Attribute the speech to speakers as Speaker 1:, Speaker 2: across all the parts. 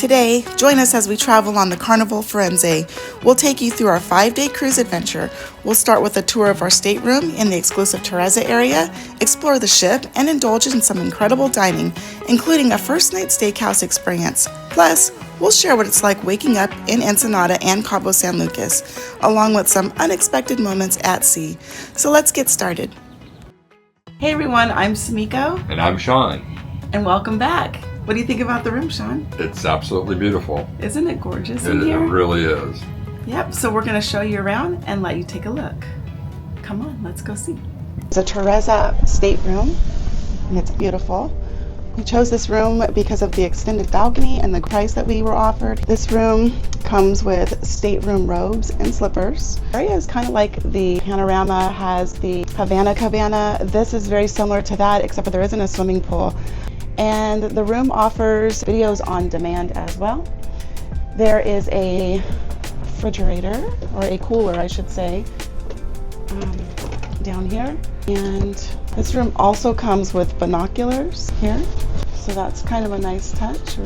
Speaker 1: Today, join us as we travel on the Carnival Firenze. We'll take you through our 5-day cruise adventure. We'll start with a tour of our stateroom in the exclusive Terrazza area, explore the ship, and indulge in some incredible dining, including a first-night steakhouse experience. Plus, we'll share what it's like waking up in Ensenada and Cabo San Lucas, along with some unexpected moments at sea. So let's get started. Hey everyone, I'm Samiko.
Speaker 2: And I'm Sean.
Speaker 1: And welcome back. What do you think about the room, Sean?
Speaker 2: It's absolutely beautiful.
Speaker 1: Isn't it gorgeous in here?
Speaker 2: It really is.
Speaker 1: Yep, so we're going to show you around and let you take a look. Come on, let's go see. It's a Terrazza Stateroom, and it's beautiful. We chose this room because of the extended balcony and the price that we were offered. This room comes with stateroom robes and slippers. The area is kind of like the Panorama has the Havana Cabana. This is very similar to that, except for there isn't a swimming pool. And the room offers videos on demand as well. There is a refrigerator, or a cooler I should say, down here. And this room also comes with binoculars here. So that's kind of a nice touch,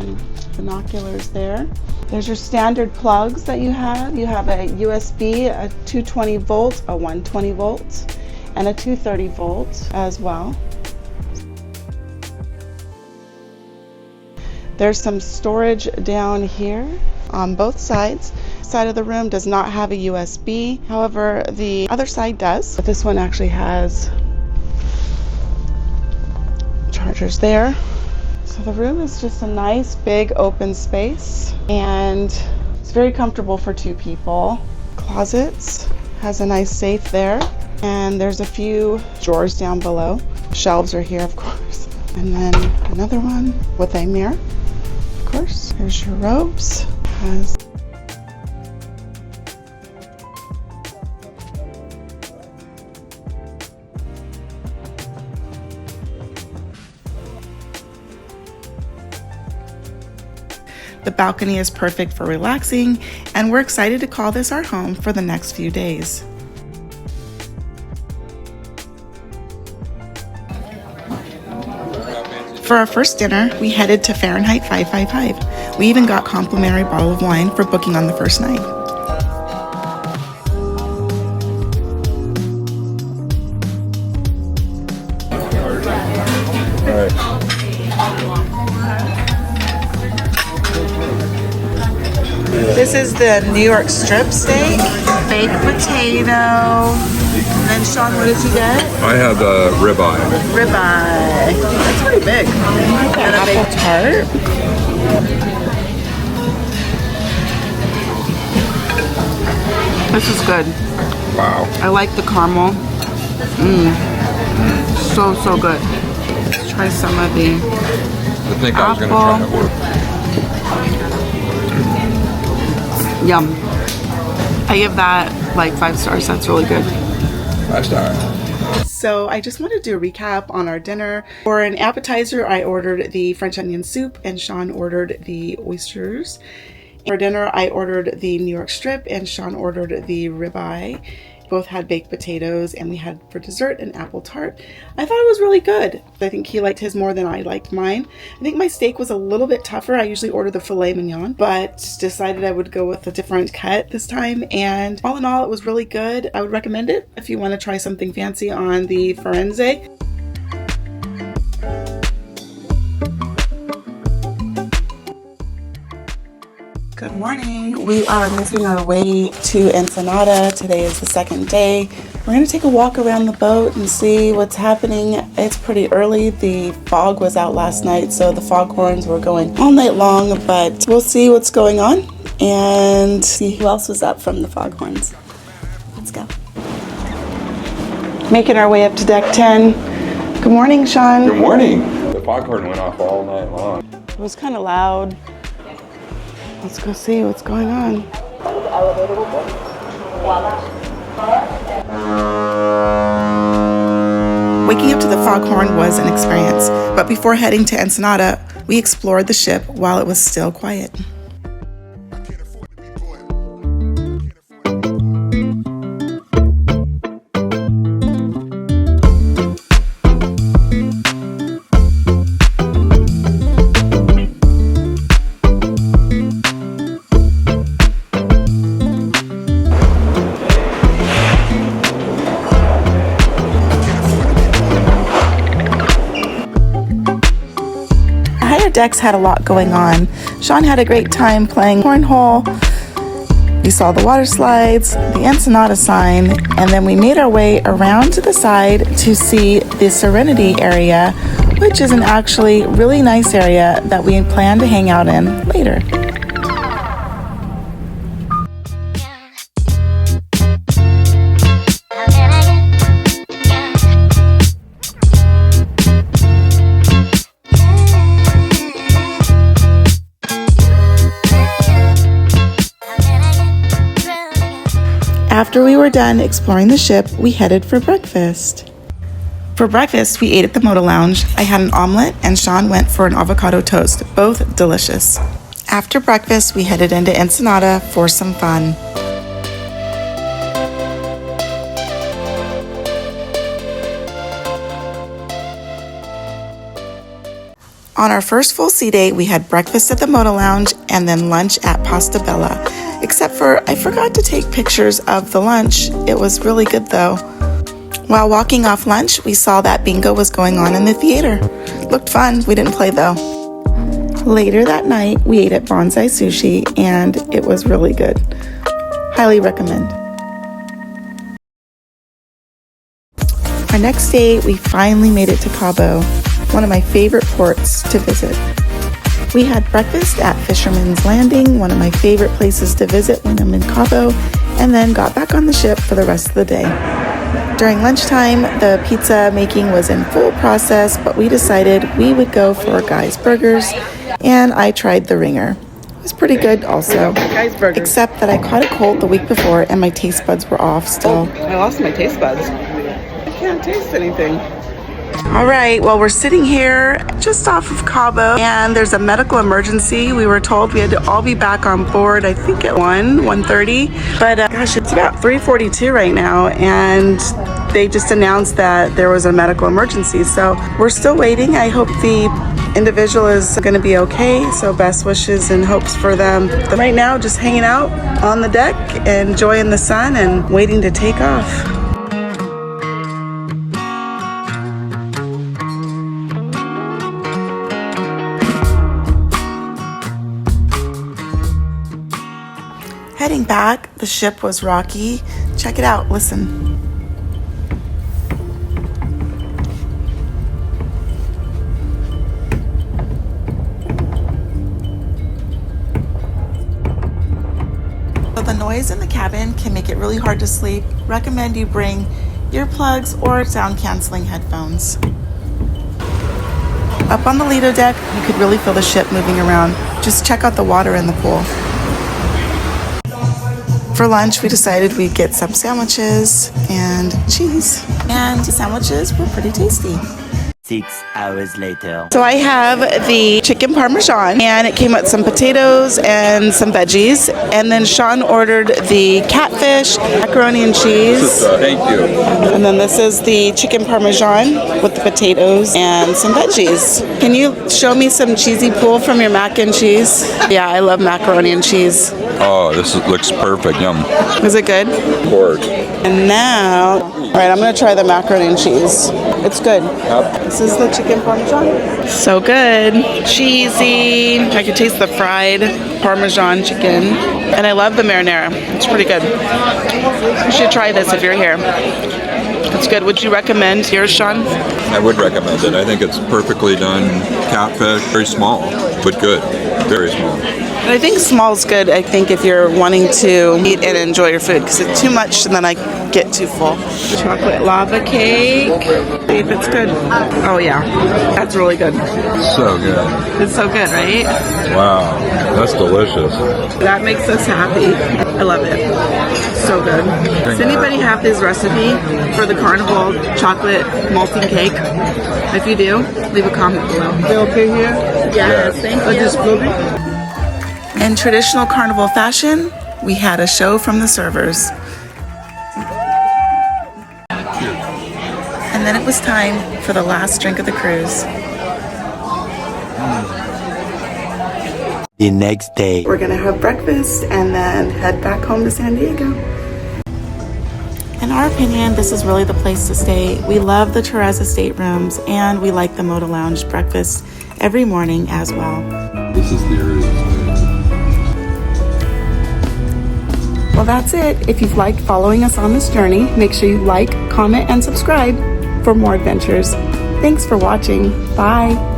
Speaker 1: binoculars there. There's your standard plugs that you have. You have a USB, a 220 volt, a 120 volt, and a 230 volt as well. There's some storage down here on both sides. Side of the room does not have a USB. However, the other side does. But this one actually has chargers there. So the room is just a nice big open space, and it's very comfortable for 2 people. Closets, has a nice safe there, and there's a few drawers down below. Shelves are here, of course. And then another one with a mirror. Of course, there's your robes. The balcony is perfect for relaxing, and we're excited to call this our home for the next few days. For our first dinner, we headed to Fahrenheit 555. We even got a complimentary bottle of wine for booking on the first night. This is the New York strip steak, baked potato, and then Sean, what did you get?
Speaker 2: I had the ribeye.
Speaker 1: Ribeye. That's pretty big. And a baked tart. This is good.
Speaker 2: Wow.
Speaker 1: I like the caramel. So good. Let's try some of the
Speaker 2: I think I was going to try it with.
Speaker 1: Yum. I give that like 5 stars. That's really good.
Speaker 2: 5 stars. So
Speaker 1: I just wanted to do a recap on our dinner. For an appetizer, I ordered the French onion soup and Sean ordered the oysters. For dinner, I ordered the New York strip and Sean ordered the ribeye. Both had baked potatoes, and we had for dessert an apple tart. I thought it was really good. I think he liked his more than I liked mine. I think my steak was a little bit tougher. I usually order the filet mignon, but decided I would go with a different cut this time. And all in all, it was really good. I would recommend it if you want to try something fancy on the Firenze. Good morning. We are making our way to Ensenada. Today is the second day. We're going to take a walk around the boat and see what's happening. It's pretty early. The fog was out last night, so the foghorns were going all night long, but we'll see what's going on and see who else was up from the foghorns. Let's go. Making our way up to deck 10. Good morning, Sean.
Speaker 2: Good morning. The foghorn went off all night long.
Speaker 1: It was kind of loud. Let's go see what's going on. Waking up to the foghorn was an experience, but before heading to Ensenada, we explored the ship while it was still quiet. decks had a lot going on. Sean had a great time playing cornhole. We saw the water slides, the Ensenada sign, and then we made our way around to the side to see the Serenity area, which is an actually really nice area that we plan to hang out in later. After we were done exploring the ship, we headed for breakfast. For breakfast, we ate at the Moto Lounge. I had an omelet and Sean went for an avocado toast, both delicious. After breakfast, we headed into Ensenada for some fun. On our first full sea day, we had breakfast at the Moto Lounge and then lunch at Pasta Bella. Except for I forgot to take pictures of the lunch. It was really good though. While walking off lunch, we saw that bingo was going on in the theater. Looked fun. We didn't play though. Later that night, we ate at Bonsai Sushi and it was really good. Highly recommend. Our next day, we finally made it to Cabo, one of my favorite ports to visit. We had breakfast at Fisherman's Landing, one of my favorite places to visit when I'm in Cabo, and then got back on the ship for the rest of the day. During lunchtime, the pizza making was in full process, but we decided we would go for Guy's Burgers, and I tried the ringer. It was pretty good also, except that I caught a cold the week before and my taste buds were off still.
Speaker 3: I lost my taste buds. I can't taste anything.
Speaker 1: All right, well, we're sitting here just off of Cabo and there's a medical emergency. We were told we had to all be back on board, I think at 1:30. But gosh, it's about 3:42 right now and they just announced that there was a medical emergency. So we're still waiting. I hope the individual is going to be okay. So best wishes and hopes for them. Right now, just hanging out on the deck, enjoying the sun and waiting to take off. Heading back, the ship was rocky. Check it out, listen. So the noise in the cabin can make it really hard to sleep. Recommend you bring earplugs or sound canceling headphones. Up on the Lido deck, you could really feel the ship moving around. Just check out the water in the pool. For lunch, we decided we'd get some sandwiches and cheese. And the sandwiches were pretty tasty.
Speaker 4: 6 hours later.
Speaker 1: So I have the chicken parmesan and it came with some potatoes and some veggies. And then Sean ordered the catfish, macaroni and cheese.
Speaker 2: Thank you.
Speaker 1: And then this is the chicken parmesan with the potatoes and some veggies. Can you show me some cheesy pool from your mac and cheese? Yeah, I love macaroni and cheese.
Speaker 2: Oh, looks perfect. Yum.
Speaker 1: Is it good?
Speaker 2: Of course.
Speaker 1: And now, all right, I'm gonna try the macaroni and cheese. It's good.
Speaker 2: Yep.
Speaker 1: This is the chicken parmesan. So good. Cheesy. I can taste the fried parmesan chicken. And I love the marinara. It's pretty good. You should try this if you're here. It's good. Would you recommend yours, Sean?
Speaker 2: I would recommend it. I think it's perfectly done. Catfish, very small, but good. Very small.
Speaker 1: And I think small's good, I think, if you're wanting to eat and enjoy your food, because it's too much and then I get too full. Chocolate lava cake. See if it's good. Oh yeah, that's really good.
Speaker 2: So good.
Speaker 1: It's so good, right?
Speaker 2: Wow, that's delicious.
Speaker 1: That makes us happy. I love it. So good. Does anybody have this recipe for the Carnival chocolate molten cake? If you do, leave a comment below.
Speaker 3: Is it okay here?
Speaker 1: Yes, thank you.
Speaker 3: Just floating?
Speaker 1: In traditional Carnival fashion, we had a show from the servers. And then it was time for the last drink of the cruise.
Speaker 4: The next day.
Speaker 1: We're gonna have breakfast and then head back home to San Diego. In our opinion, this is really the place to stay. We love the Terrazza Staterooms, and we like the Moda Lounge breakfast every morning as well.
Speaker 2: This is the area.
Speaker 1: Well, that's it. If you've liked following us on this journey, make sure you like, comment, and subscribe for more adventures. Thanks for watching. Bye.